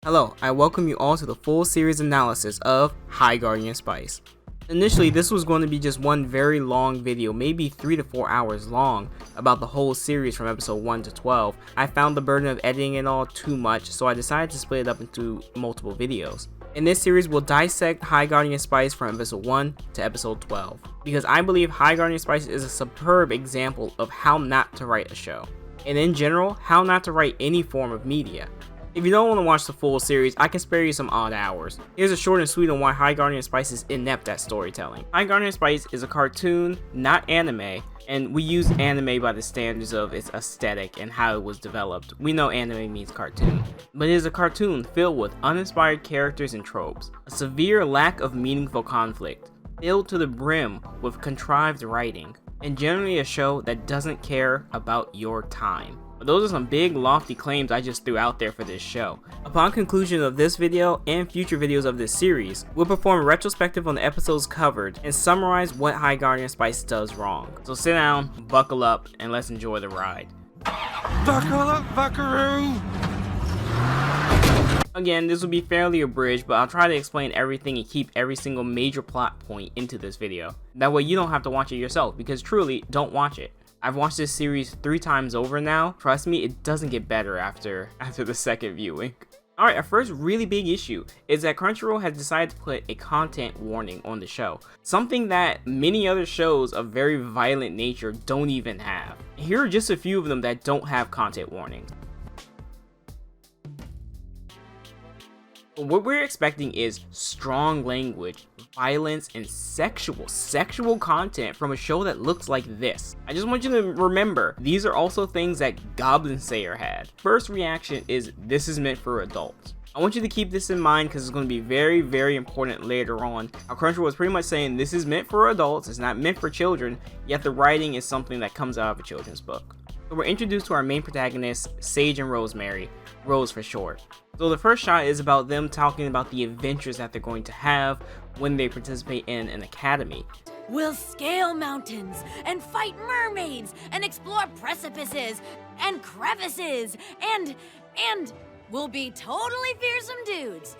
Hello, I welcome you all to the full series analysis of High Guardian Spice. Initially, this was going to be just one very long video, maybe 3 to 4 hours long, about the whole series from episode 1 to 12. I found the burden of editing it all too much, so I decided to split it up into multiple videos. In this series, we'll dissect High Guardian Spice from episode 1 to episode 12, because I believe High Guardian Spice is a superb example of how not to write a show, and in general, how not to write any form of media. If you don't want to watch the full series, I can spare you some odd hours. Here's a short and sweet on why High Guardian Spice is inept at storytelling. High Guardian Spice is a cartoon, not anime, and we use anime by the standards of its aesthetic and how it was developed. We know anime means cartoon, but it is a cartoon filled with uninspired characters and tropes, a severe lack of meaningful conflict, filled to the brim with contrived writing, and generally a show that doesn't care about your time. Those are some big lofty claims I just threw out there for this show. Upon conclusion of this video and future videos of this series, we'll perform a retrospective on the episodes covered and summarize what High Guardian Spice does wrong. So sit down, buckle up, and let's enjoy the ride. Buckle up, buckaroo! Again, this will be fairly abridged, but I'll try to explain everything and keep every single major plot point into this video. That way you don't have to watch it yourself, because truly, don't watch it. I've watched this series 3 times over now. Trust me, it doesn't get better after the second viewing. Alright, our first really big issue is that Crunchyroll has decided to put a content warning on the show. Something that many other shows of very violent nature don't even have. Here are just a few of them that don't have content warnings. What we're expecting is strong language, violence, and sexual content from a show that looks like this. I just want you to remember, these are also things that Goblin Slayer had. First reaction is, this is meant for adults. I want you to keep this in mind because it's going to be very, very important later on. How Crunchyroll was pretty much saying this is meant for adults, it's not meant for children, yet the writing is something that comes out of a children's book. So we're introduced to our main protagonists, Sage and Rosemary, Rose for short. So the first shot is about them talking about the adventures that they're going to have when they participate in an academy. We'll scale mountains and fight mermaids and explore precipices and crevices and we'll be totally fearsome dudes.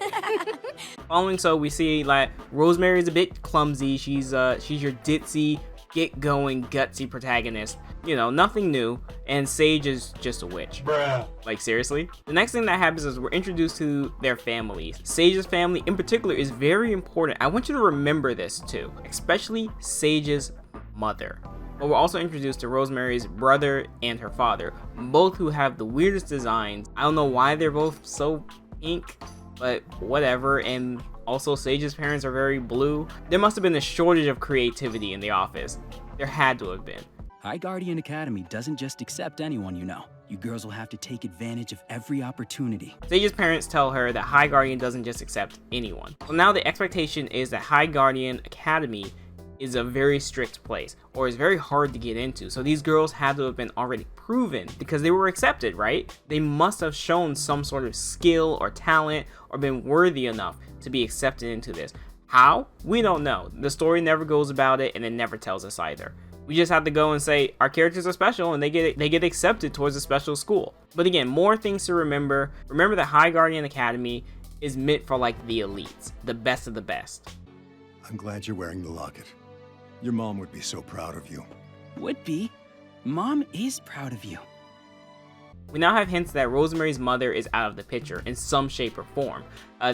Following, so we see like Rosemary is a bit clumsy. She's your ditzy, get going, gutsy protagonist. You know, nothing new, and Sage is just a witch. Bruh. Like, seriously? The next thing that happens is we're introduced to their families. Sage's family in particular is very important. I want you to remember this too, especially Sage's mother. But we're also introduced to Rosemary's brother and her father, both who have the weirdest designs. I don't know why they're both so pink, but whatever. And also Sage's parents are very blue. There must have been a shortage of creativity in the office. There had to have been. High Guardian Academy doesn't just accept anyone you know. You girls will have to take advantage of every opportunity. Sage's parents tell her that High Guardian doesn't just accept anyone. So now the expectation is that High Guardian Academy is a very strict place, or is very hard to get into. So these girls had to have been already proven because they were accepted, right? They must have shown some sort of skill or talent or been worthy enough to be accepted into this. How? We don't know. The story never goes about it, and it never tells us either. We just have to go and say our characters are special and they get accepted towards a special school. But again, more things to remember. Remember that High Guardian Academy is meant for like the elites, the best of the best. I'm glad you're wearing the locket. Your mom would be so proud of you. Would be. Mom is proud of you. We now have hints that Rosemary's mother is out of the picture in some shape or form.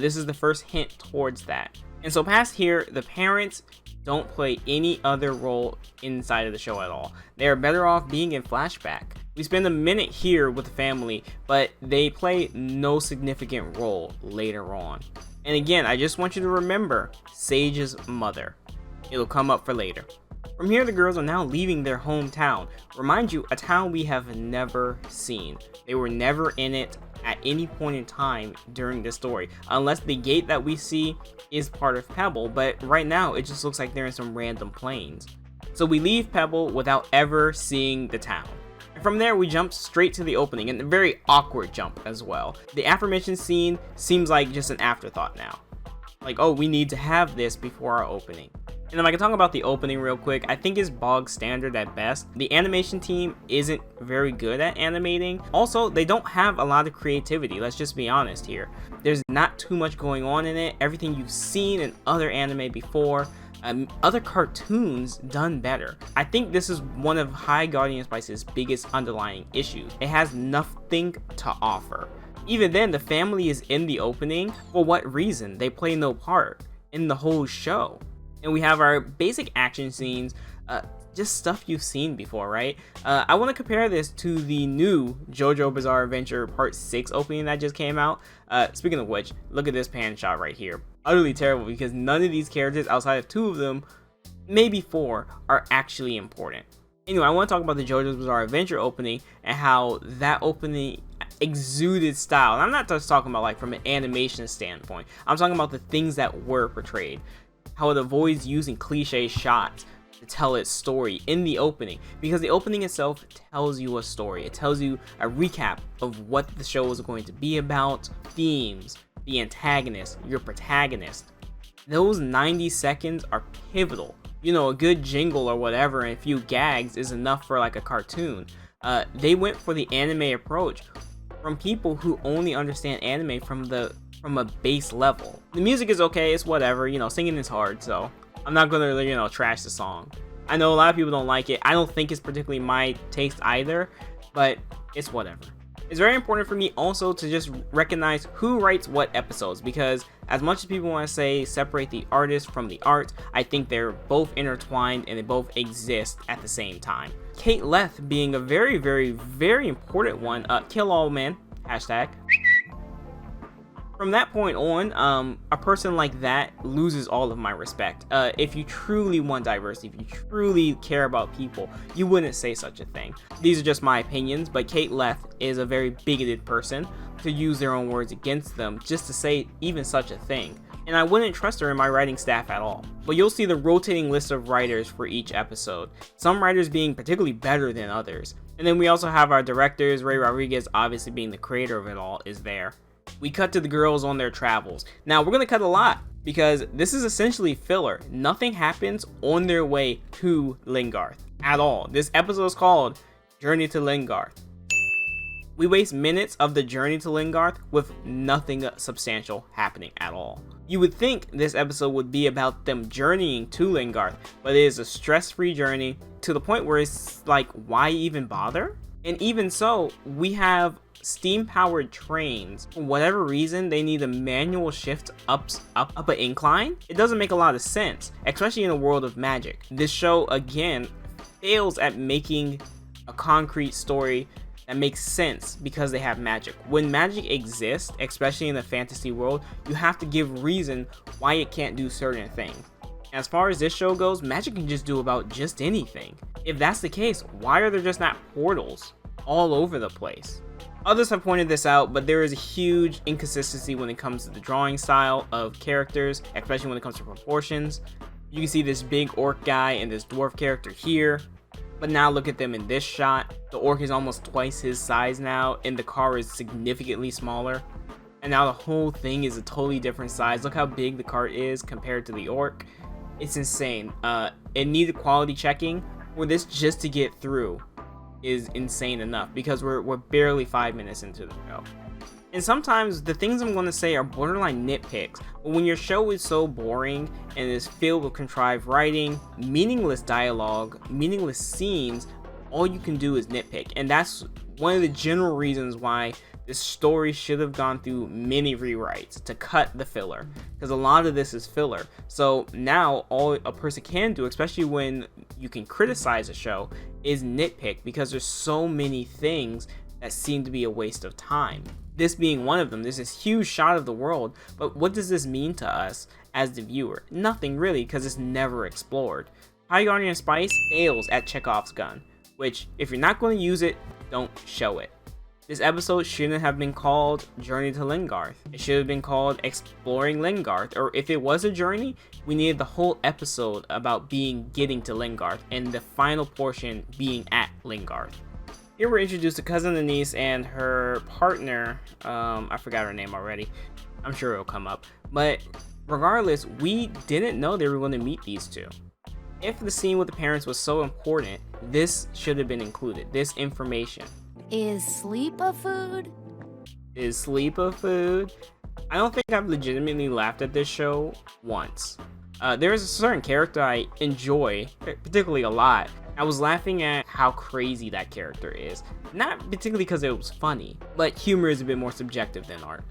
This is the first hint towards that. And so past here, the parents don't play any other role inside of the show at all. They are better off being in flashback. We spend a minute here with the family, but they play no significant role later on. And again, I just want you to remember Sage's mother. It'll come up for later. From here, the girls are now leaving their hometown. Remind you, a town we have never seen. They were never in it at any point in time during this story, unless the gate that we see is part of Pebble, but right now it just looks like they're in some random plains. So we leave Pebble without ever seeing the town. And from there we jump straight to the opening, and a very awkward jump as well. The aforementioned scene seems like just an afterthought now. Like, oh, we need to have this before our opening. And if I can talk about the opening real quick, I think it's bog standard at best. The animation team isn't very good at animating. Also, they don't have a lot of creativity, let's just be honest here. There's not too much going on in it. Everything you've seen in other anime before, other cartoons done better. I think this is one of High Guardian Spice's biggest underlying issues. It has nothing to offer. Even then, the family is in the opening. For what reason? They play no part in the whole show. And we have our basic action scenes, just stuff you've seen before, right? I want to compare this to the new JoJo Bizarre Adventure Part 6 opening that just came out. Speaking of which, look at this pan shot right here. Utterly terrible because none of these characters, outside of 2 of them, maybe 4, are actually important. Anyway, I want to talk about the JoJo's Bizarre Adventure opening and how that opening exuded style. And I'm not just talking about like from an animation standpoint. I'm talking about the things that were portrayed. How it avoids using cliche shots to tell its story in the opening, because the opening itself tells you a story. It tells you a recap of what the show is going to be about, themes, the antagonist, your protagonist. Those 90 seconds are pivotal. You know, a good jingle or whatever and a few gags is enough for like a cartoon. They went for the anime approach from people who only understand anime from a base level. The music is okay, it's whatever, you know, singing is hard, so I'm not gonna, you know, trash the song. I know a lot of people don't like it. I don't think it's particularly my taste either, but it's whatever. It's very important for me also to just recognize who writes what episodes, because as much as people want to say separate the artist from the art, I think they're both intertwined and they both exist at the same time. Kate Leth being a very, very, very important one. Kill all men, hashtag. From that point on, a person like that loses all of my respect. If you truly want diversity, if you truly care about people, you wouldn't say such a thing. These are just my opinions, but Kate Leth is a very bigoted person to use their own words against them just to say even such a thing. And I wouldn't trust her in my writing staff at all. But you'll see the rotating list of writers for each episode, some writers being particularly better than others. And then we also have our directors, Ray Rodriguez, obviously being the creator of it all, is there. We cut to the girls on their travels. Now, we're going to cut a lot because this is essentially filler. Nothing happens on their way to Lingard at all. This episode is called Journey to Lingard. We waste minutes of the journey to Lingard with nothing substantial happening at all. You would think this episode would be about them journeying to Lingard, but it is a stress-free journey to the point where it's like, why even bother? And even so, we have steam-powered trains. For whatever reason, they need a manual shift up an incline. It doesn't make a lot of sense, especially in a world of magic. This show, again, fails at making a concrete story that makes sense because they have magic. When magic exists, especially in the fantasy world, you have to give reason why it can't do certain things. As far as this show goes, magic can just do about just anything. If that's the case, why are there just not portals all over the place? Others have pointed this out, but there is a huge inconsistency when it comes to the drawing style of characters, especially when it comes to proportions. You can see this big orc guy and this dwarf character here, but now look at them in this shot. The orc is almost twice his size now, and the car is significantly smaller. And now the whole thing is a totally different size. Look how big the cart is compared to the orc. It's insane. It needed quality checking for this just to get through is insane enough because we're barely 5 minutes into the show. And sometimes the things I'm going to say are borderline nitpicks, but when your show is so boring and is filled with contrived writing, meaningless dialogue, meaningless scenes, all you can do is nitpick. And that's one of the general reasons why this story should have gone through many rewrites to cut the filler, because a lot of this is filler. So now all a person can do, especially when you can criticize a show, is nitpick because there's so many things that seem to be a waste of time. This being one of them. There's this huge shot of the world, but what does this mean to us as the viewer? Nothing really, because it's never explored. High Guardian Spice fails at Chekhov's gun, which if you're not going to use it, don't show it. This episode shouldn't have been called Journey to Lingard. It should have been called Exploring Lingard, or if it was a journey, we needed the whole episode about getting to Lingard, and the final portion being at Lingard. Here we're introduced to Cousin Denise and her partner, I forgot her name already. I'm sure it'll come up. But Regardless, we didn't know they were going to meet these two. If the scene with the parents was so important, this should have been included, this information. Is sleep a food? Is sleep a food? I don't think I've legitimately laughed at this show once. There is a certain character I enjoy, particularly a lot. I was laughing at how crazy that character is. Not particularly because it was funny, but humor is a bit more subjective than art.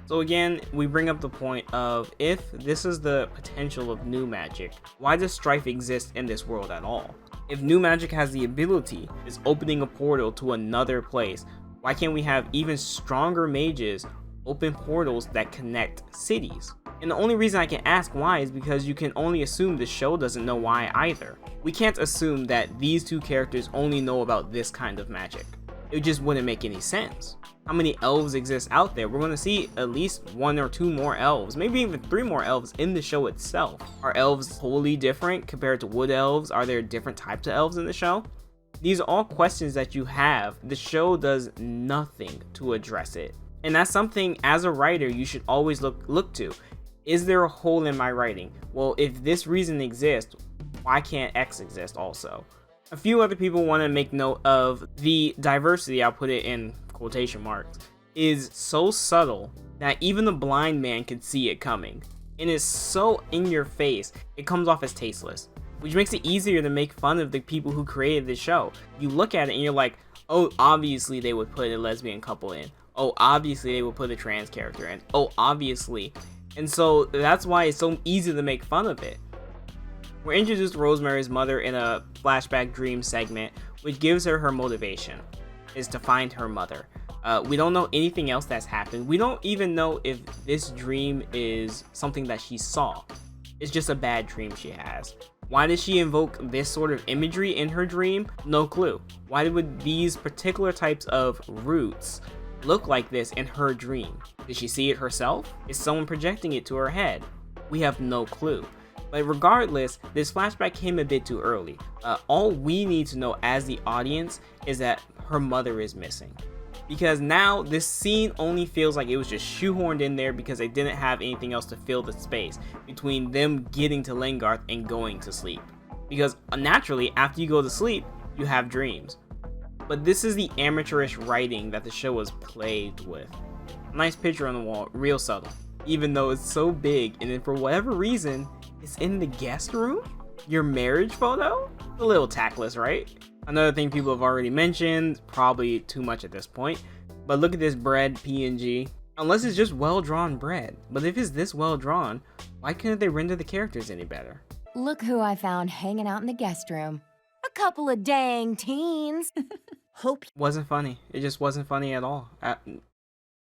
So again, we bring up the point of, if this is the potential of new magic, why does strife exist in this world at all? If new magic has the ability, is opening a portal to another place, why can't we have even stronger mages open portals that connect cities? And the only reason I can ask why is because you can only assume the show doesn't know why either. We can't assume that these two characters only know about this kind of magic. It just wouldn't make any sense. How many elves exist out there? We're going to see at least 1 or 2 more elves, maybe even 3 more elves in the show itself. Are elves wholly different compared to wood elves? Are there different types of elves in the show? These are all questions that you have. The show does nothing to address it. And that's something, as a writer, you should always look to. Is there a hole in my writing? Well, if this reason exists, why can't X exist also? A few other people want to make note of the diversity, I'll put it in quotation marks, is so subtle that even the blind man can see it coming. And it's so in your face, it comes off as tasteless, which makes it easier to make fun of the people who created the show. You look at it and you're like, oh, obviously they would put a lesbian couple in. Oh, obviously they would put a trans character in. Oh, obviously. And so that's why it's so easy to make fun of it. We're introduced to Rosemary's mother in a flashback dream segment, which gives her her motivation, is to find her mother. We don't know anything else that's happened. We don't even know if this dream is something that she saw. It's just a bad dream she has. Why did she invoke this sort of imagery in her dream? No clue. Why would these particular types of roots look like this in her dream? Did she see it herself? Is someone projecting it to her head? We have no clue. But regardless, this flashback came a bit too early. All we need to know as the audience is that her mother is missing. Because now this scene only feels like it was just shoehorned in there because they didn't have anything else to fill the space between them getting to Lengarth and going to sleep. Because naturally, after you go to sleep, you have dreams. But this is the amateurish writing that the show was plagued with. Nice picture on the wall, real subtle. Even though it's so big, and then for whatever reason, it's in the guest room? Your marriage photo? A little tactless, right? Another thing people have already mentioned, probably too much at this point, but look at this bread PNG. Unless it's just well-drawn bread. But if it's this well-drawn, why couldn't they render the characters any better? Look who I found hanging out in the guest room. A couple of dang teens. Hope. Wasn't funny. It just wasn't funny at all.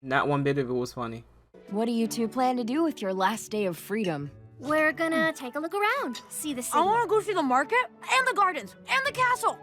Not one bit of it was funny. What do you two plan to do with your last day of freedom? We're gonna take a look around, see the city. I want to go see the market and the gardens and the castle.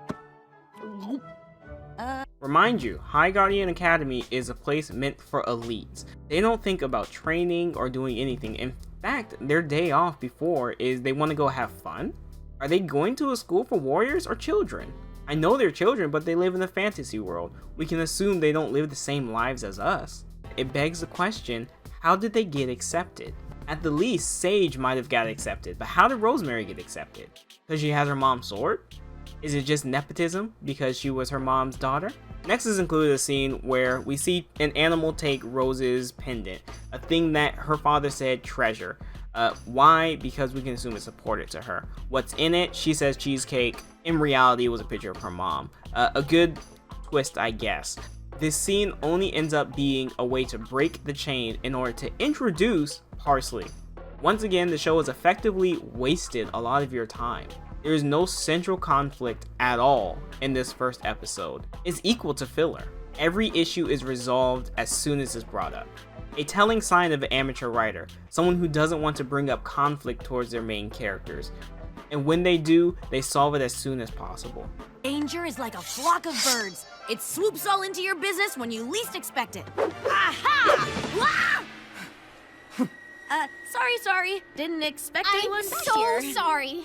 Remind you, High Guardian Academy is a place meant for elites. They don't think about training or doing anything. In fact, their day off before is they want to go have fun. Are they going to a school for warriors or children? I know they're children, but they live in a fantasy world. We can assume they don't live the same lives as us. It begs the question, how did they get accepted? At the least, Sage might have got accepted, but how did Rosemary get accepted? Because she has her mom's sword? Is it just nepotism because she was her mom's daughter? Next is included a scene where we see an animal take Rose's pendant, a thing that her father said treasure. Why? Because we can assume it's important to her. What's in it? She says cheesecake. In reality, it was a picture of her mom. A good twist, I guess. This scene only ends up being a way to break the chain in order to introduce Parsley. Once again, the show has effectively wasted a lot of your time. There is no central conflict at all in this first episode. It's equal to filler. Every issue is resolved as soon as it's brought up. A telling sign of an amateur writer, someone who doesn't want to bring up conflict towards their main characters. And when they do, they solve it as soon as possible. Danger is like a flock of birds. It swoops all into your business when you least expect it. Aha! Sorry. Didn't expect anyone I'm back so here. sorry.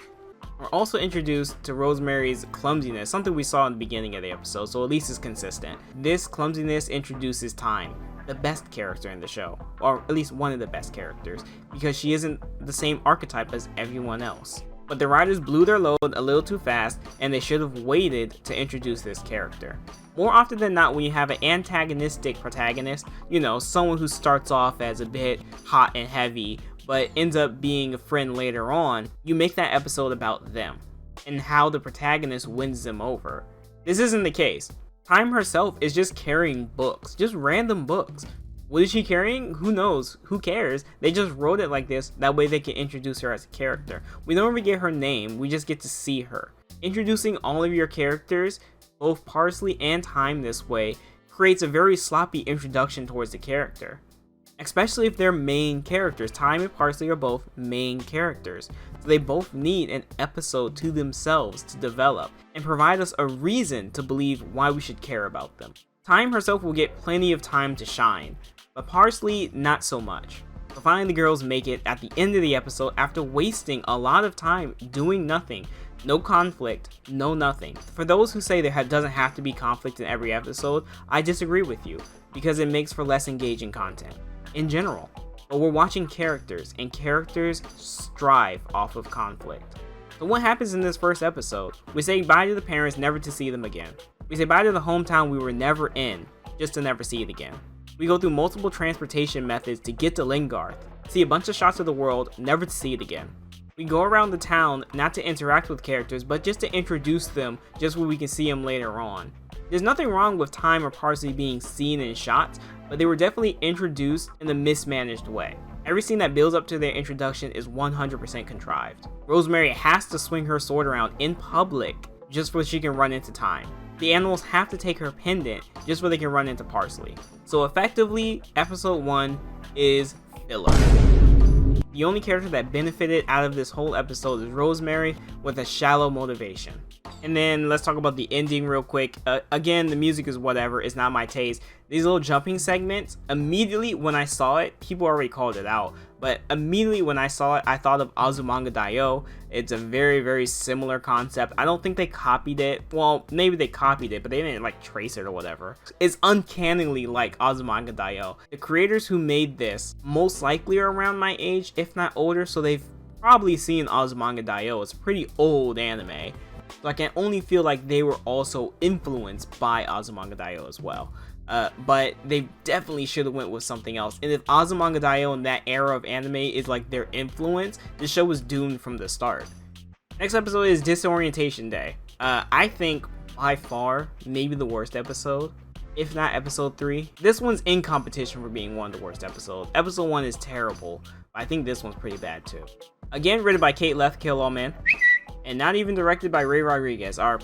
We're also introduced to Rosemary's clumsiness, something we saw in the beginning of the episode, so at least it's consistent. This clumsiness introduces Time, the best character in the show, or at least one of the best characters, because she isn't the same archetype as everyone else. But the writers blew their load a little too fast, and they should have waited to introduce this character. More often than not, when you have an antagonistic protagonist, you know, someone who starts off as a bit hot and heavy, but ends up being a friend later on, you make that episode about them, and how the protagonist wins them over. This isn't the case. Time herself is just carrying books, just random books. What is she carrying? Who knows? Who cares? They just wrote it like this, that way they can introduce her as a character. We don't even get her name, we just get to see her. Introducing all of your characters, both Parsley and Time this way, creates a very sloppy introduction towards the character. Especially if they're main characters. Time and Parsley are both main characters, so they both need an episode to themselves to develop and provide us a reason to believe why we should care about them. Time herself will get plenty of time to shine, but Parsley not so much. So finally the girls make it at the end of the episode after wasting a lot of time doing nothing. No conflict, no nothing. For those who say there doesn't have to be conflict in every episode, I disagree with you, because it makes for less engaging content in general. But we're watching characters, and characters strive off of conflict. So what happens in this first episode? We say bye to the parents, never to see them again. We say bye to the hometown we were never in, just to never see it again. We go through multiple transportation methods to get to Lingard, see a bunch of shots of the world, never to see it again. We go around the town, not to interact with characters, but just to introduce them, just where we can see them later on. There's nothing wrong with Time or Parsley being seen in shots, but they were definitely introduced in a mismanaged way. Every scene that builds up to their introduction is 100% contrived. Rosemary has to swing her sword around in public just so she can run into Time. The animals have to take her pendant just so they can run into Parsley. So effectively, episode 1 is filler. The only character that benefited out of this whole episode is Rosemary with a shallow motivation. And then let's talk about the ending real quick. Again, the music is whatever, it's not my taste. These little jumping segments, immediately when I saw it, people already called it out, but immediately when I saw it, I thought of Azumanga Daioh. It's a very, very similar concept. I don't think they copied it. Well, maybe they copied it, but they didn't like trace it or whatever. It's uncannily like Azumanga Daioh. The creators who made this most likely are around my age, if not older, so they've probably seen Azumanga Daioh. It's a pretty old anime. So I can only feel like they were also influenced by Azumanga Daioh as well. But they definitely should have went with something else. And if Azumanga Daioh in that era of anime is like their influence, the show was doomed from the start. Next episode is Disorientation Day. I think by far maybe the worst episode, if not episode 3. This one's in competition for being one of the worst episodes. Episode 1 is terrible, but I think this one's pretty bad too. Again, written by Kate Leth-Kill-All-Man. And not even directed by Ray Rodriguez, our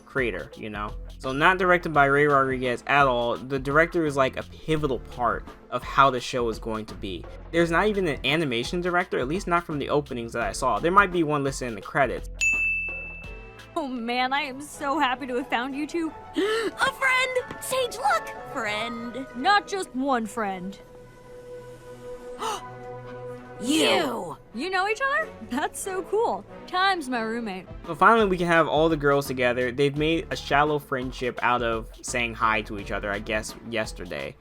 creator, you know? So not directed by Ray Rodriguez at all. The director is like a pivotal part of how the show is going to be. There's not even an animation director, at least not from the openings that I saw. There might be one listed in the credits. Oh man, I am so happy to have found you two. A friend! Sage, look! Friend. Not just one friend. You! You know each other? That's so cool. Time's my roommate. So finally we can have all the girls together. They've made a shallow friendship out of saying hi to each other, I guess, yesterday.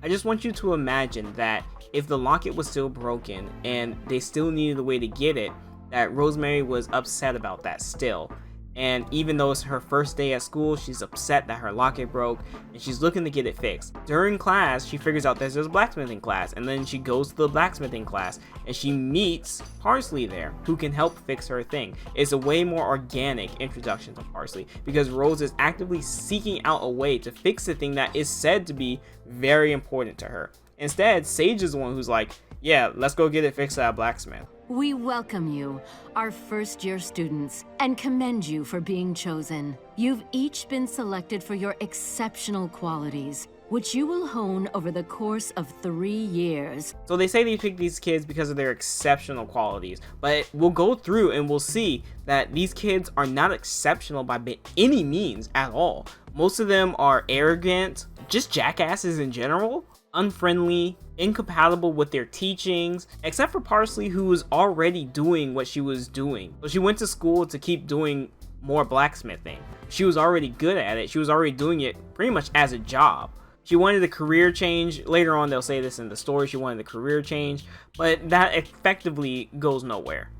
I just want you to imagine that if the locket was still broken and they still needed a way to get it, that Rosemary was upset about that still. And even though it's her first day at school, she's upset that her locket broke and she's looking to get it fixed. During class, she figures out that there's a blacksmithing class, and then she goes to the blacksmithing class and she meets Parsley there, who can help fix her thing. It's a way more organic introduction to Parsley because Rose is actively seeking out a way to fix the thing that is said to be very important to her. Instead, Sage is the one who's like, yeah, let's go get it fixed at a blacksmith. We welcome you, our first-year students, and commend you for being chosen. You've each been selected for your exceptional qualities, which you will hone over the course of 3 years. So they say they pick these kids because of their exceptional qualities, but we'll go through and we'll see that these kids are not exceptional by any means at all. Most of them are arrogant, just jackasses in general, unfriendly, incompatible with their teachings, except for Parsley, who was already doing what she was doing. So she went to school to keep doing more blacksmithing. She was already good at it. She was already doing it pretty much as a job. She wanted a career change. Later on, they'll say this in the story, she wanted a career change, but that effectively goes nowhere.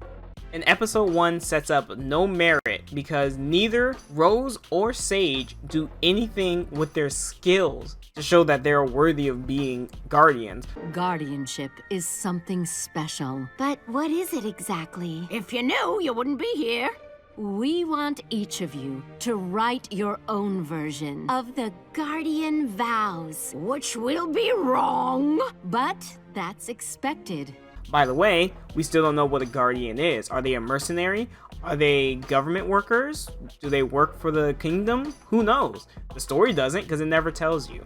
And episode 1 sets up no merit because neither Rose or Sage do anything with their skills to show that they're worthy of being guardians. Guardianship is something special. But what is it exactly? If you knew, you wouldn't be here. We want each of you to write your own version Of the guardian vows. Which will be wrong. but that's expected. By the way, we still don't know what a guardian is. Are they a mercenary? Are they government workers? Do they work for the kingdom? Who knows? The story doesn't because it never tells you.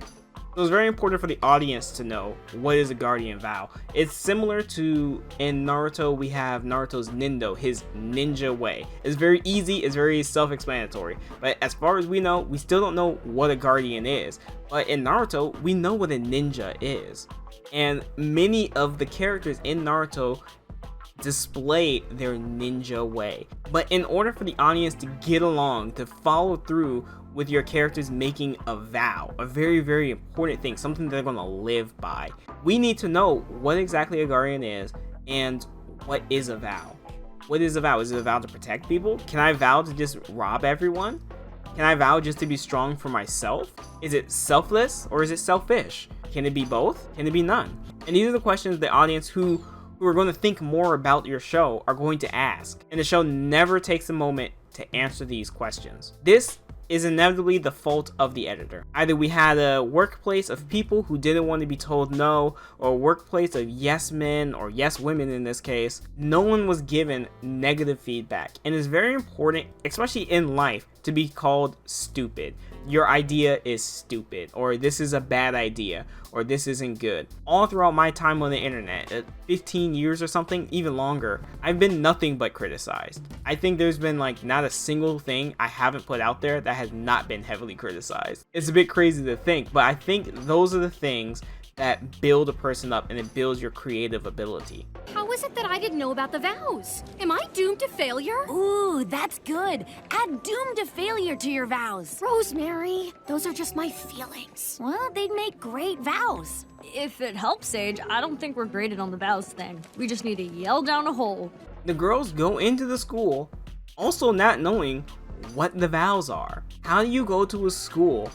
So it's very important for the audience to know what is a guardian vow. It's similar to in Naruto, we have Naruto's Nindo, his ninja way. It's very easy, it's very self-explanatory. But as far as we know, we still don't know what a guardian is. But in Naruto, we know what a ninja is. And many of the characters in Naruto display their ninja way. But in order for the audience to get along, to follow through with your characters making a vow, a very, very important thing, something they're gonna live by, we need to know what exactly a guardian is and what is a vow. What is a vow? Is it a vow to protect people? Can I vow to just rob everyone? Can I vow just to be strong for myself? Is it selfless or is it selfish? Can it be both? Can it be none? And these are the questions the audience who are going to think more about your show are going to ask. And the show never takes a moment to answer these questions. This is inevitably the fault of the editor. Either we had a workplace of people who didn't want to be told no, or a workplace of yes men or yes women in this case. No one was given negative feedback. And it's very important, especially in life, to be called stupid. Your idea is stupid, or this is a bad idea, or this isn't good. All throughout my time on the internet, 15 years or something, even longer, I've been nothing but criticized. I think there's been like not a single thing I haven't put out there that has not been heavily criticized. It's a bit crazy to think, but I think those are the things that build a person up and it builds your creative ability. How is it that I didn't know about the vows? Am I doomed to failure? Ooh, that's good. Add doom to failure to your vows. Rosemary, those are just my feelings. Well, they'd make great vows. If it helps, Sage, I don't think we're graded on the vows thing. We just need to yell down a hole. The girls go into the school also not knowing what the vows are. How do you go to a school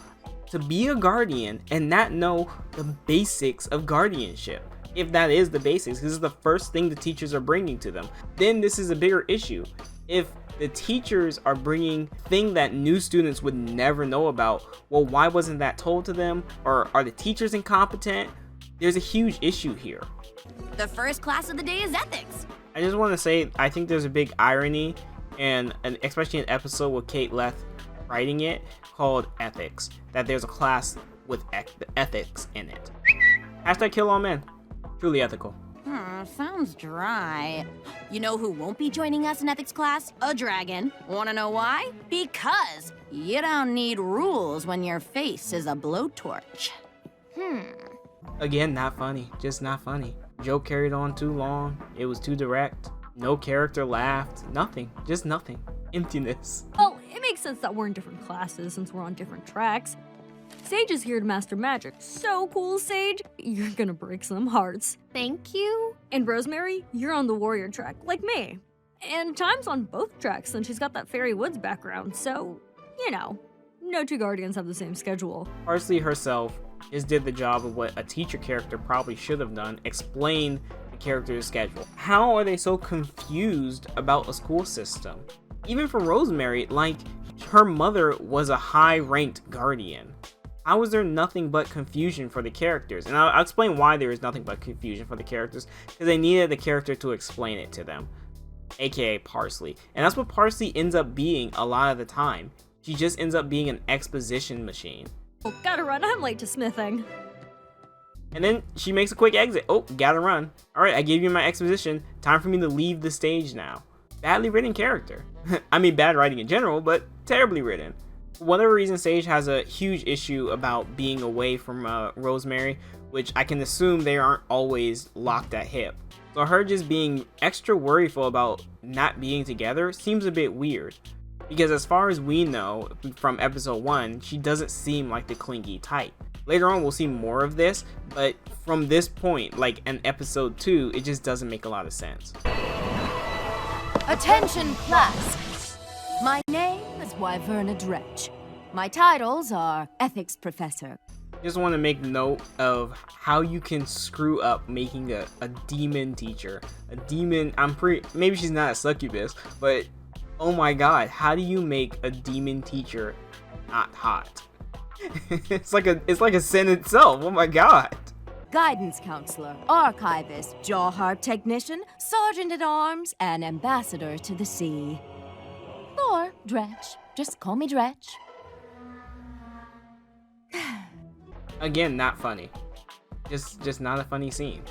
to be a guardian and not know the basics of guardianship? If that is the basics, this is the first thing the teachers are bringing to them. Then this is a bigger issue. If the teachers are bringing thing that new students would never know about, well, why wasn't that told to them? Or are the teachers incompetent? There's a huge issue here. The first class of the day is ethics. I just want to say, I think there's a big irony, and especially an episode with Kate Leth writing it, called Ethics, that there's a class with ethics in it. Hashtag kill all men. Truly ethical. Sounds dry. You know who won't be joining us in ethics class? A dragon. Wanna know why? Because you don't need rules when your face is a blowtorch. Again, not funny. Just not funny. Joke carried on too long. It was too direct. No character laughed. Nothing. Just nothing. Emptiness. Well, it makes sense that we're in different classes since we're on different tracks. Sage is here to master magic. So cool, Sage. You're gonna break some hearts. Thank you. And Rosemary, you're on the warrior track, like me. And Time's on both tracks since she's got that Fairy Woods background, so, you know, no two guardians have the same schedule. Parsley herself just did the job of what a teacher character probably should have done, explain the character's schedule. How are they so confused about a school system? Even for Rosemary, like, her mother was a high-ranked guardian. How is there nothing but confusion for the characters? And I'll explain why there is nothing but confusion for the characters, because they needed the character to explain it to them, aka Parsley. And that's what Parsley ends up being a lot of the time. She just ends up being an exposition machine. Oh, gotta run, I'm late to smithing. And then she makes a quick exit. Oh, gotta run. Alright, I gave you my exposition. Time for me to leave the stage now. Badly written character. I mean, bad writing in general, but terribly written. For whatever reason, Sage has a huge issue about being away from Rosemary, which I can assume they aren't always locked at hip. So her just being extra worryful about not being together seems a bit weird. Because as far as we know from episode 1, she doesn't seem like the clingy type. Later on we'll see more of this, but from this point, like in episode 2, it just doesn't make a lot of sense. Attention, class. My name is Wyverna Dretch. My titles are Ethics Professor. Just want to make note of how you can screw up making a demon teacher. A demon, maybe she's not a succubus, but oh my god, how do you make a demon teacher not hot? it's like a sin itself. Oh my god. Guidance counselor, archivist, jaw harp technician, sergeant at arms, and ambassador to the sea. Or Dretch. Just call me Dretch. Again, not funny. Just not a funny scene.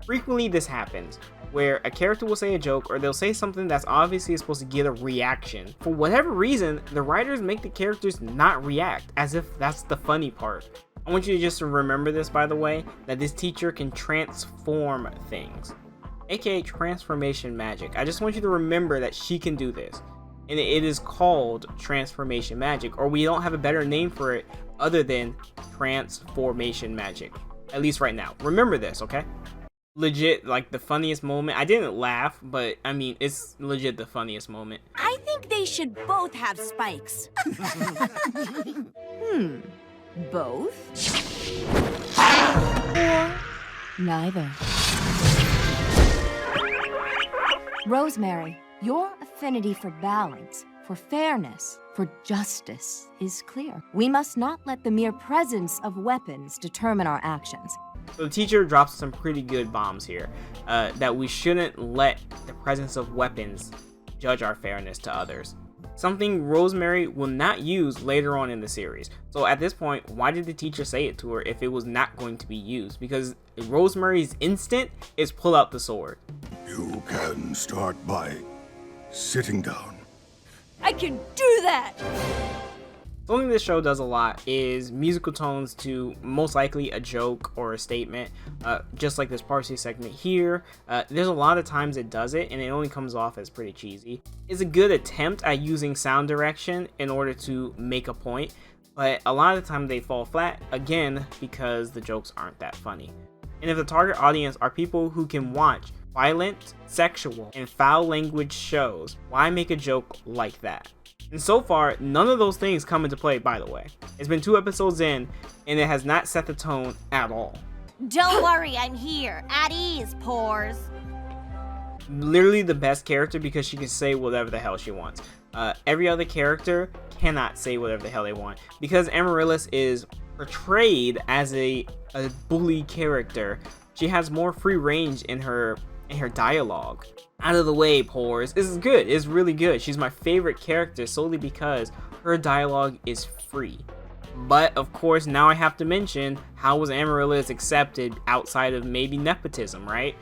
Frequently this happens, where a character will say a joke or they'll say something that's obviously supposed to get a reaction. For whatever reason, the writers make the characters not react, as if that's the funny part. I want you to just remember this, by the way, that this teacher can transform things, aka transformation magic. I just want you to remember that she can do this, and it is called transformation magic, or we don't have a better name for it other than transformation magic, at least right now. Remember this, okay? Legit, like the funniest moment. I didn't laugh, but I mean, it's legit the funniest moment. I think they should both have spikes. Both? Or neither? Rosemary, your affinity for balance, for fairness, for justice is clear. We must not let the mere presence of weapons determine our actions. So the teacher drops some pretty good bombs here, that we shouldn't let the presence of weapons judge our fairness to others. Something Rosemary will not use later on in the series. So at this point, why did the teacher say it to her if it was not going to be used? Because Rosemary's instinct is pull out the sword. You can start by sitting down. I can do that! Something this show does a lot is musical tones to most likely a joke or a statement, just like this Parsley segment here. There's a lot of times it does it, and it only comes off as pretty cheesy. It's a good attempt at using sound direction in order to make a point, but a lot of the time they fall flat, again, because the jokes aren't that funny. And if the target audience are people who can watch violent, sexual, and foul language shows, why make a joke like that? And so far, none of those things come into play, by the way. It's been 2 episodes in, and it has not set the tone at all. Don't worry, I'm here. At ease, Pores. Literally the best character because she can say whatever the hell she wants. Every other character cannot say whatever the hell they want. Because Amaryllis is portrayed as a bully character, she has more free range in her dialogue. Out of the way, Pores. This is good. It's really good. She's my favorite character solely because her dialogue is free. But of course, now I have to mention, how was Amaryllis accepted outside of maybe nepotism, right?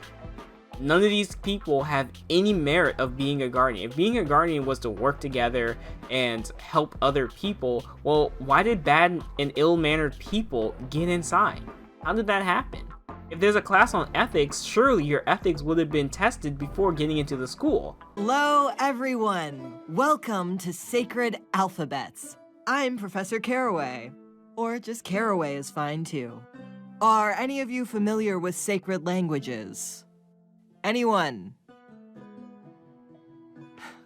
None of these people have any merit of being a guardian. If being a guardian was to work together and help other people, well, why did bad and ill-mannered people get inside? How did that happen? If there's a class on ethics, surely your ethics would have been tested before getting into the school. Hello, everyone. Welcome to Sacred Alphabets. I'm Professor Caraway. Or just Caraway is fine too. Are any of you familiar with sacred languages? Anyone?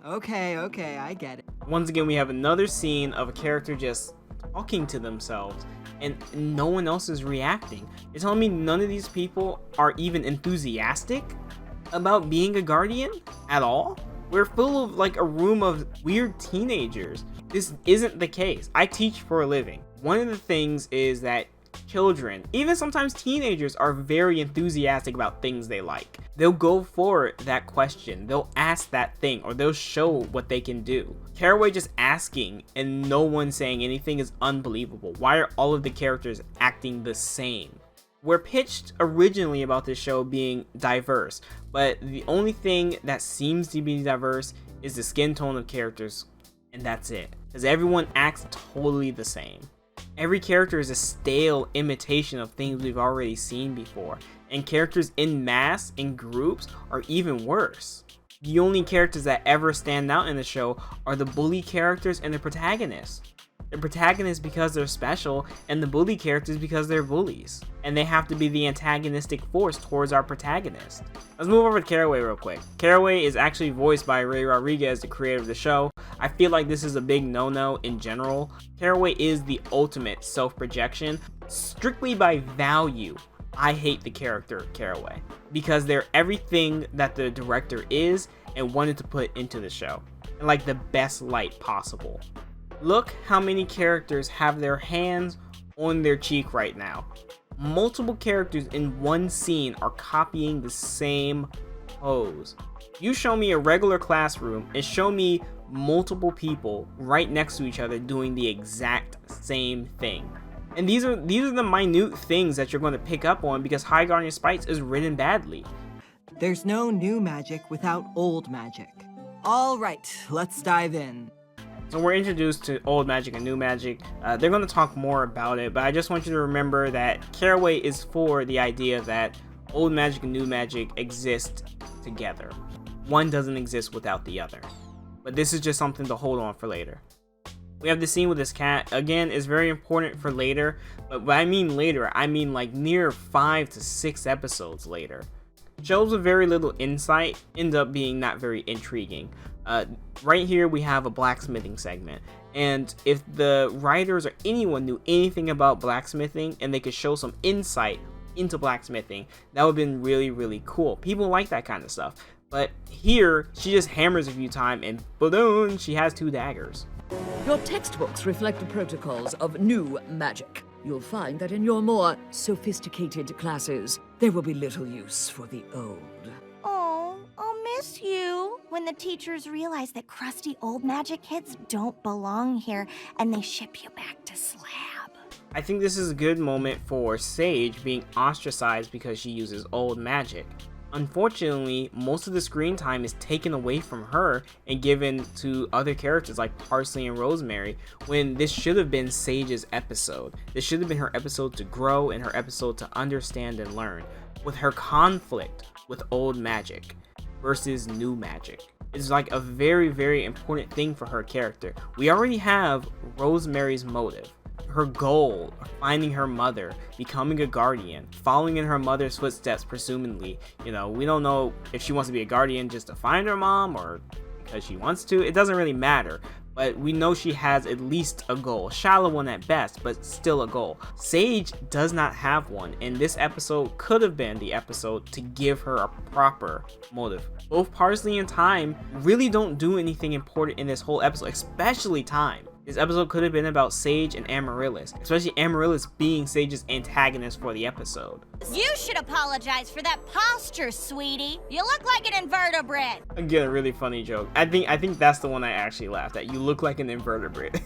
Okay, I get it. Once again, we have another scene of a character just talking to themselves, and no one else is reacting. You're telling me none of these people are even enthusiastic about being a guardian at all? We're full of like a room of weird teenagers. This isn't the case. I teach for a living. One of the things is that children, even sometimes teenagers, are very enthusiastic about things they like. They'll go for that question, they'll ask that thing, or they'll show what they can do. Caraway just asking and no one saying anything is unbelievable. Why are all of the characters acting the same? We're pitched originally about this show being diverse, but the only thing that seems to be diverse is the skin tone of characters, and that's it. because everyone acts totally the same. Every character is a stale imitation of things we've already seen before, and characters in mass, in groups, are even worse. The only characters that ever stand out in the show are the bully characters and the protagonists. The protagonists because they're special, and the bully characters because they're bullies. And they have to be the antagonistic force towards our protagonist. Let's move over to Caraway real quick. Caraway is actually voiced by Ray Rodriguez, the creator of the show. I feel like this is a big no-no in general. Caraway is the ultimate self-projection. Strictly by value, I hate the character Caraway, because they're everything that the director is and wanted to put into the show, in like the best light possible. Look how many characters have their hands on their cheek right now. Multiple characters in one scene are copying the same pose. You show me a regular classroom and show me multiple people right next to each other doing the exact same thing. And these are the minute things that you're going to pick up on because High Guardian Spice is written badly. There's no new magic without old magic. All right, let's dive in. So we're introduced to old magic and new magic. They're going to talk more about it, but I just want you to remember that Caraway is for the idea that old magic and new magic exist together. One doesn't exist without the other. But this is just something to hold on for later. We have the scene with this cat. Again, it's very important for later, but when I mean later, I mean like near 5 to 6 episodes later. Shows with very little insight end up being not very intriguing. Right here we have a blacksmithing segment, and if the writers or anyone knew anything about blacksmithing and they could show some insight into blacksmithing, that would have been really, really cool. People like that kind of stuff, but here she just hammers a few times and boom, she has 2 daggers. Your textbooks reflect the protocols of new magic. You'll find that in your more sophisticated classes, there will be little use for the old. Oh, I'll miss you. When the teachers realize that crusty old magic kids don't belong here and they ship you back to Slab. I think this is a good moment for Sage being ostracized because she uses old magic. Unfortunately, most of the screen time is taken away from her and given to other characters like Parsley and Rosemary, when this should have been Sage's episode. This should have been her episode to grow and her episode to understand and learn, with her conflict with old magic versus new magic. It's like a very, very important thing for her character. We already have Rosemary's motive. Her goal, finding her mother, becoming a guardian, following in her mother's footsteps, presumably. You know, we don't know if she wants to be a guardian just to find her mom or because she wants to. It doesn't really matter. But we know she has at least a goal. Shallow one at best, but still a goal. Sage does not have one, and this episode could have been the episode to give her a proper motive. Both Parsley and Time really don't do anything important in this whole episode, especially Time. This episode could have been about Sage and Amaryllis, especially Amaryllis being Sage's antagonist for the episode. You should apologize for that posture, sweetie. You look like an invertebrate. Again, a really funny joke. I think that's the one I actually laughed at. You look like an invertebrate.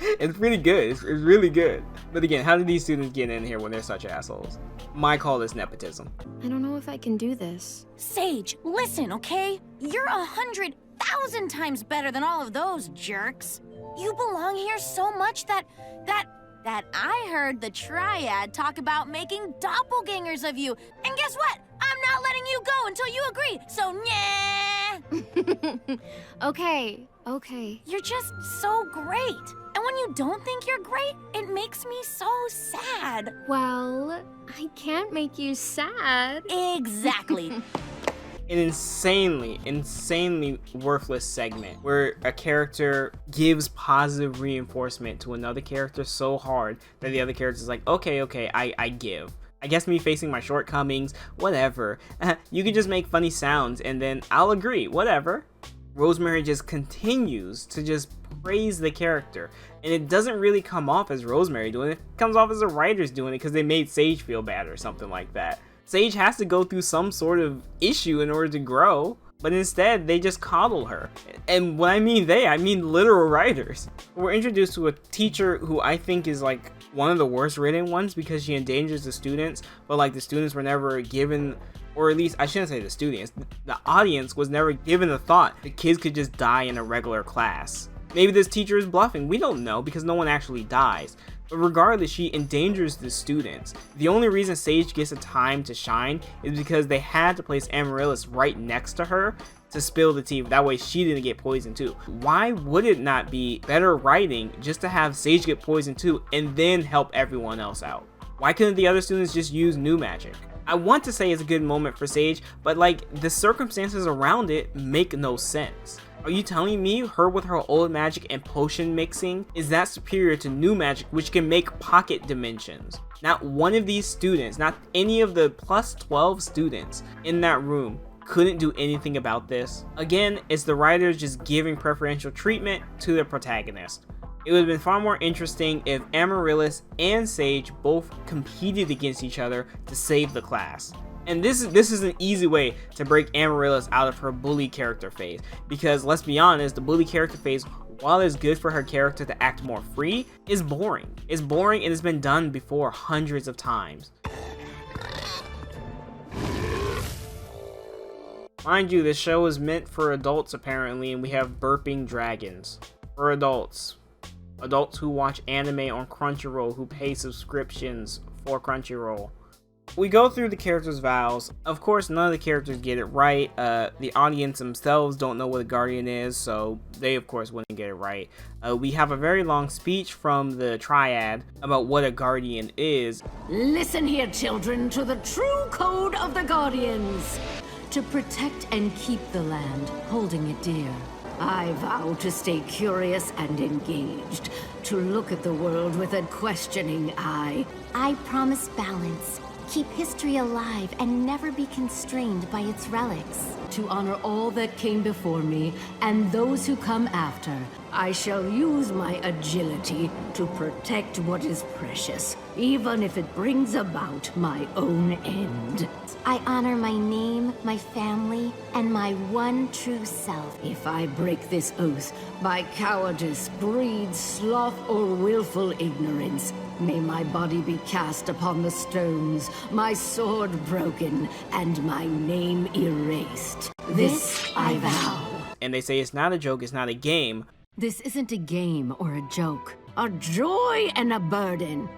It's pretty good. It's really good. But again, how did these students get in here when they're such assholes? My call is nepotism. I don't know if I can do this. Sage, listen, okay? You're 100,000 times better than all of those jerks. You belong here so much that I heard the Triad talk about making doppelgangers of you. And guess what? I'm not letting you go until you agree. So, nah. Okay. You're just so great. And when you don't think you're great, it makes me so sad. Well, I can't make you sad. Exactly. An insanely worthless segment where a character gives positive reinforcement to another character so hard that the other character is like, okay, I give. I guess me facing my shortcomings, whatever. You can just make funny sounds and then I'll agree, whatever. Rosemary just continues to just praise the character, and it doesn't really come off as Rosemary doing it. It comes off as the writers doing it because they made Sage feel bad or something like that. Sage has to go through some sort of issue in order to grow, but instead they just coddle her. And when I mean they, I mean literal writers. We're introduced to a teacher who I think is like one of the worst written ones because she endangers the students, but like the students were never given, or at least I shouldn't say the students, the audience was never given the thought the kids could just die in a regular class. Maybe this teacher is bluffing, we don't know because no one actually dies. But regardless, she endangers the students. The only reason Sage gets a time to shine is because they had to place Amaryllis right next to her to spill the tea, that way she didn't get poisoned too. Why would it not be better writing just to have Sage get poisoned too and then help everyone else out? Why couldn't the other students just use new magic? I want to say it's a good moment for Sage, but like the circumstances around it make no sense. Are you telling me her with her old magic and potion mixing is that superior to new magic which can make pocket dimensions? Not one of these students, not any of the plus 12 students in that room couldn't do anything about this. Again, it's the writers just giving preferential treatment to the protagonist. It would have been far more interesting if Amaryllis and Sage both competed against each other to save the class. And this is an easy way to break Amaryllis out of her bully character phase, because let's be honest, the bully character phase, while it's good for her character to act more free, is boring. It's boring and it's been done before hundreds of times. Mind you, this show is meant for adults apparently, and we have burping dragons. For adults. Adults who watch anime on Crunchyroll, who pay subscriptions for Crunchyroll. We go through the characters' vows. Of course, none of the characters get it right. The audience themselves don't know what a guardian is, so they of course wouldn't get it right. We have a very long speech from the triad about what a guardian is. Listen here, children, to the true code of the Guardians. To protect and keep the land, holding it dear. I vow to stay curious and engaged, to look at the world with a questioning eye. I promise balance. Keep history alive and never be constrained by its relics. To honor all that came before me and those who come after, I shall use my agility to protect what is precious, even if it brings about my own end. I honor my name, my family, and my one true self. If I break this oath by cowardice, greed, sloth, or willful ignorance, may my body be cast upon the stones, my sword broken, and my name erased. This I vow. And they say it's not a joke, it's not a game. This isn't a game or a joke. A joy and a burden.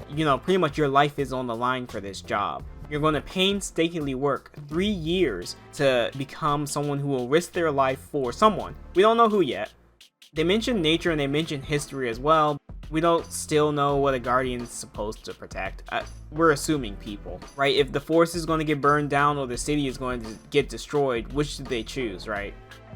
You know, pretty much your life is on the line for this job. You're going to painstakingly work 3 years to become someone who will risk their life for someone. We don't know who yet. They mention nature and they mention history as well. We don't still know what a guardian is supposed to protect. We're assuming people, right? If the forest is going to get burned down or the city is going to get destroyed, which do they choose, right?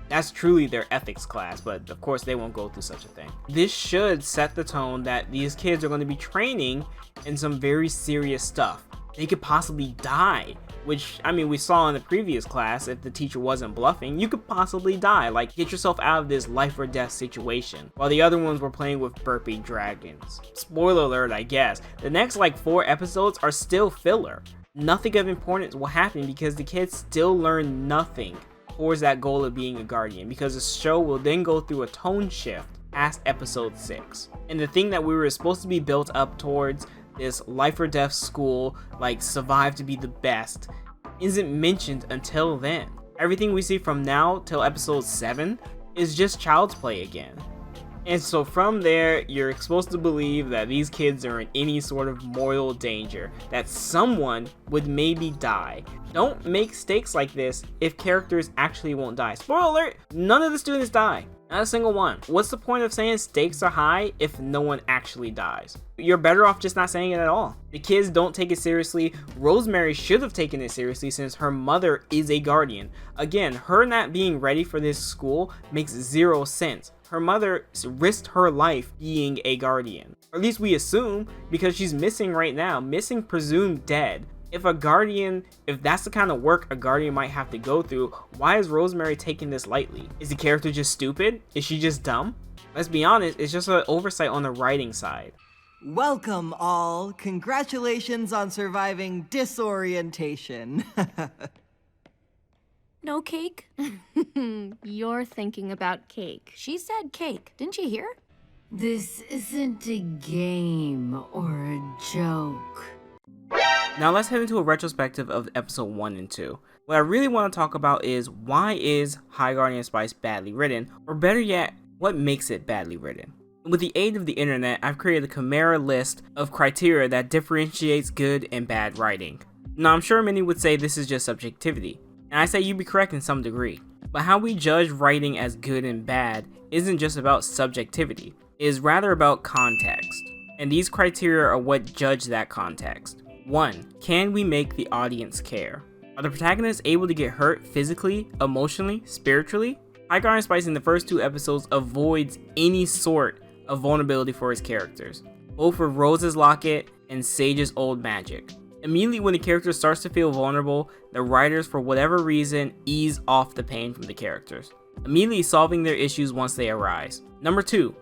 That's truly their ethics class, but of course they won't go through such a thing. This should set the tone that these kids are going to be training in some very serious stuff. They could possibly die, which, I mean, we saw in the previous class, if the teacher wasn't bluffing, you could possibly die. Like, get yourself out of this life or death situation. While the other ones were playing with burping dragons. Spoiler alert, I guess. The next, 4 episodes are still filler. Nothing of importance will happen because the kids still learn nothing towards that goal of being a guardian, because the show will then go through a tone shift past episode 6. And the thing that we were supposed to be built up towards, this life or death school, survive to be the best, isn't mentioned until then. Everything we see from now till episode 7 is just child's play again. And so from there, you're supposed to believe that these kids are in any sort of mortal danger, that someone would maybe die. Don't make stakes like this if characters actually won't die. Spoiler alert, none of the students die. Not a single one. What's the point of saying stakes are high if no one actually dies? You're better off just not saying it at all. The kids don't take it seriously. Rosemary should have taken it seriously since her mother is a guardian. Again, her not being ready for this school makes 0 sense. Her mother risked her life being a guardian. Or at least we assume, because she's missing right now. Missing, presumed dead. If that's the kind of work a guardian might have to go through, why is Rosemary taking this lightly? Is the character just stupid? Is she just dumb? Let's be honest, it's just an oversight on the writing side. Welcome all. Congratulations on surviving disorientation. No cake? You're thinking about cake. She said cake. Didn't you hear? This isn't a game or a joke. Now let's head into a retrospective of episode 1 and 2. What I really want to talk about is why is High Guardian Spice badly written, or better yet, what makes it badly written. With the aid of the internet, I've created a chimera list of criteria that differentiates good and bad writing. Now I'm sure many would say this is just subjectivity, and I say you'd be correct in some degree. But how we judge writing as good and bad isn't just about subjectivity, it is rather about context. And these criteria are what judge that context. 1. Can we make the audience care? Are the protagonists able to get hurt physically, emotionally, spiritually? High Guardian Spice in the first 2 episodes avoids any sort of vulnerability for his characters, both for Rose's locket and Sage's old magic. Immediately when the character starts to feel vulnerable, the writers, for whatever reason, ease off the pain from the characters, immediately solving their issues once they arise. Number 2.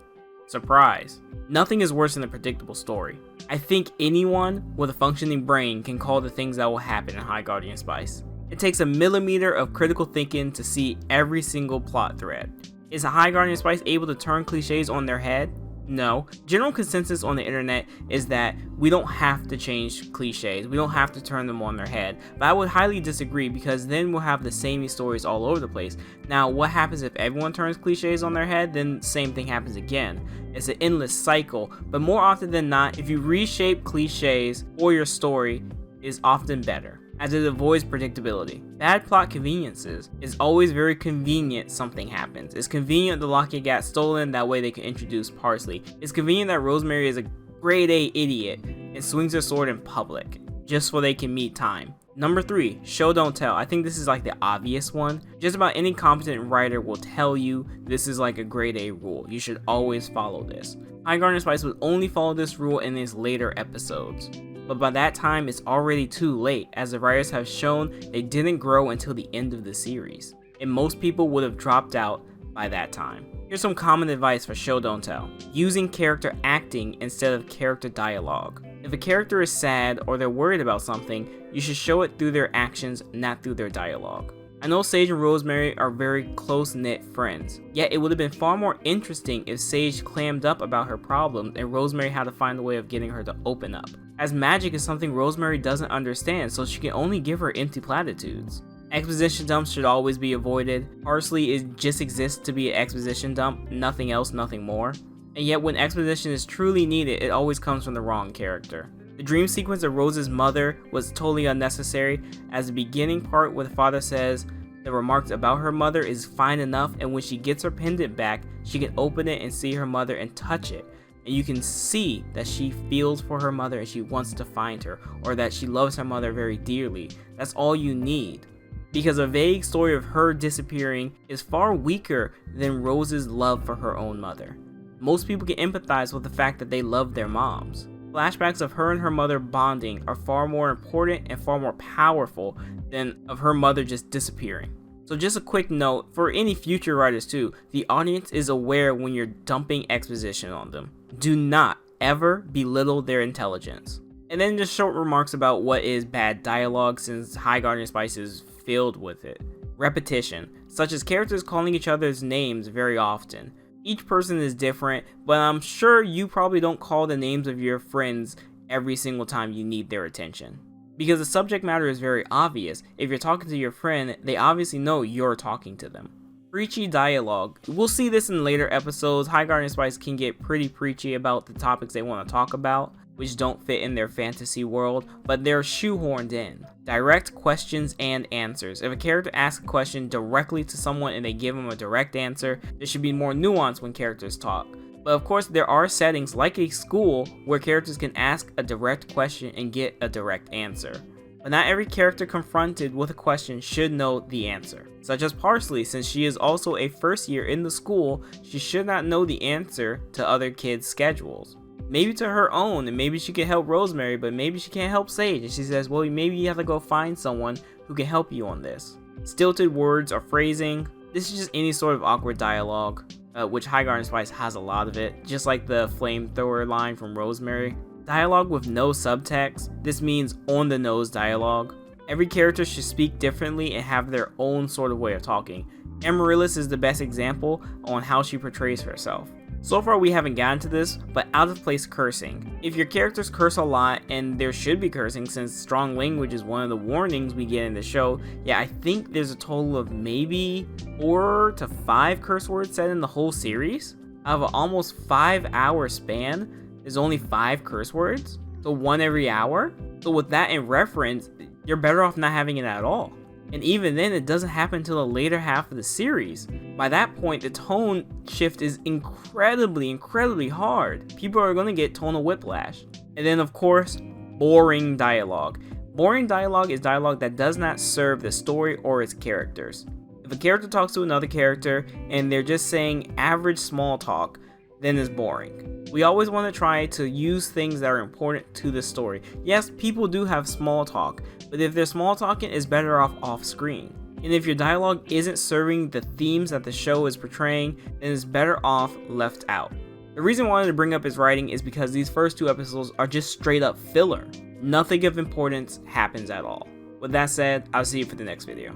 Surprise. Nothing is worse than a predictable story. I think anyone with a functioning brain can call the things that will happen in High Guardian Spice. It takes a millimeter of critical thinking to see every single plot thread. Is High Guardian Spice able to turn cliches on their head? No. General consensus on the internet is that we don't have to change cliches, we don't have to turn them on their head, but I would highly disagree because then we'll have the samey stories all over the place. Now what happens if everyone turns cliches on their head? Then the same thing happens again. It's an endless cycle, but more often than not, if you reshape cliches or your story, is often better, as it avoids predictability. Bad plot conveniences. It's always very convenient something happens. It's convenient the locket got stolen, that way they can introduce Parsley. It's convenient that Rosemary is a grade A idiot and swings her sword in public, just so they can meet time. Number 3, show don't tell. I think this is like the obvious one. Just about any competent writer will tell you this is like a grade A rule. You should always follow this. High Guardian Spice would only follow this rule in its later episodes. But by that time, it's already too late, as the writers have shown they didn't grow until the end of the series, and most people would have dropped out by that time. Here's some common advice for show don't tell. Using character acting instead of character dialogue. If a character is sad or they're worried about something, you should show it through their actions, not through their dialogue. I know Sage and Rosemary are very close-knit friends, yet it would have been far more interesting if Sage clammed up about her problems and Rosemary had to find a way of getting her to open up, as magic is something Rosemary doesn't understand, so she can only give her empty platitudes. Exposition dumps should always be avoided. Parsley just exists to be an exposition dump, nothing else, nothing more. And yet when exposition is truly needed, it always comes from the wrong character. The dream sequence of Rose's mother was totally unnecessary, as the beginning part where the father says the remarks about her mother is fine enough, and when she gets her pendant back, she can open it and see her mother and touch it. And you can see that she feels for her mother and she wants to find her, or that she loves her mother very dearly. That's all you need. Because a vague story of her disappearing is far weaker than Rose's love for her own mother. Most people can empathize with the fact that they love their moms. Flashbacks of her and her mother bonding are far more important and far more powerful than of her mother just disappearing. So just a quick note, for any future writers too, the audience is aware when you're dumping exposition on them. Do not ever belittle their intelligence. And then just short remarks about what is bad dialogue, since High Guardian Spice is filled with it. Repetition, such as characters calling each other's names very often. Each person is different, but I'm sure you probably don't call the names of your friends every single time you need their attention. Because the subject matter is very obvious. If you're talking to your friend, they obviously know you're talking to them. Preachy dialogue. We'll see this in later episodes. High Guardian Spice can get pretty preachy about the topics they want to talk about, which don't fit in their fantasy world, but they're shoehorned in. Direct questions and answers. If a character asks a question directly to someone and they give them a direct answer, there should be more nuance when characters talk. But of course, there are settings like a school where characters can ask a direct question and get a direct answer. But not every character confronted with a question should know the answer. Such as Parsley, since she is also a first year in the school, she should not know the answer to other kids' schedules. Maybe to her own, and maybe she can help Rosemary, but maybe she can't help Sage, and she says, well, maybe you have to go find someone who can help you on this. Stilted words or phrasing. This is just any sort of awkward dialogue, which High Guardian Spice has a lot of it, just like the flamethrower line from Rosemary. Dialogue with no subtext. This means on-the-nose dialogue. Every character should speak differently and have their own sort of way of talking. Amaryllis is the best example on how she portrays herself. So far we haven't gotten to this, but out of place cursing. If your characters curse a lot, and there should be cursing since strong language is one of the warnings we get in the show, yeah, I think there's a total of maybe 4 to 5 curse words said in the whole series. Out of an almost 5-hour span, there's only 5 curse words, so 1 every hour. So with that in reference, you're better off not having it at all. And even then, it doesn't happen until the later half of the series. By that point, the tone shift is incredibly hard. People are going to get tonal whiplash. And then, of course, boring dialogue. Boring dialogue is dialogue that does not serve the story or its characters. If a character talks to another character and they're just saying average small talk, then it's boring. We always want to try to use things that are important to the story. Yes, people do have small talk, but if they're small talking, it's better off screen. And if your dialogue isn't serving the themes that the show is portraying, then it's better off left out. The reason I wanted to bring up his writing is because these first 2 episodes are just straight up filler. Nothing of importance happens at all. With that said, I'll see you for the next video.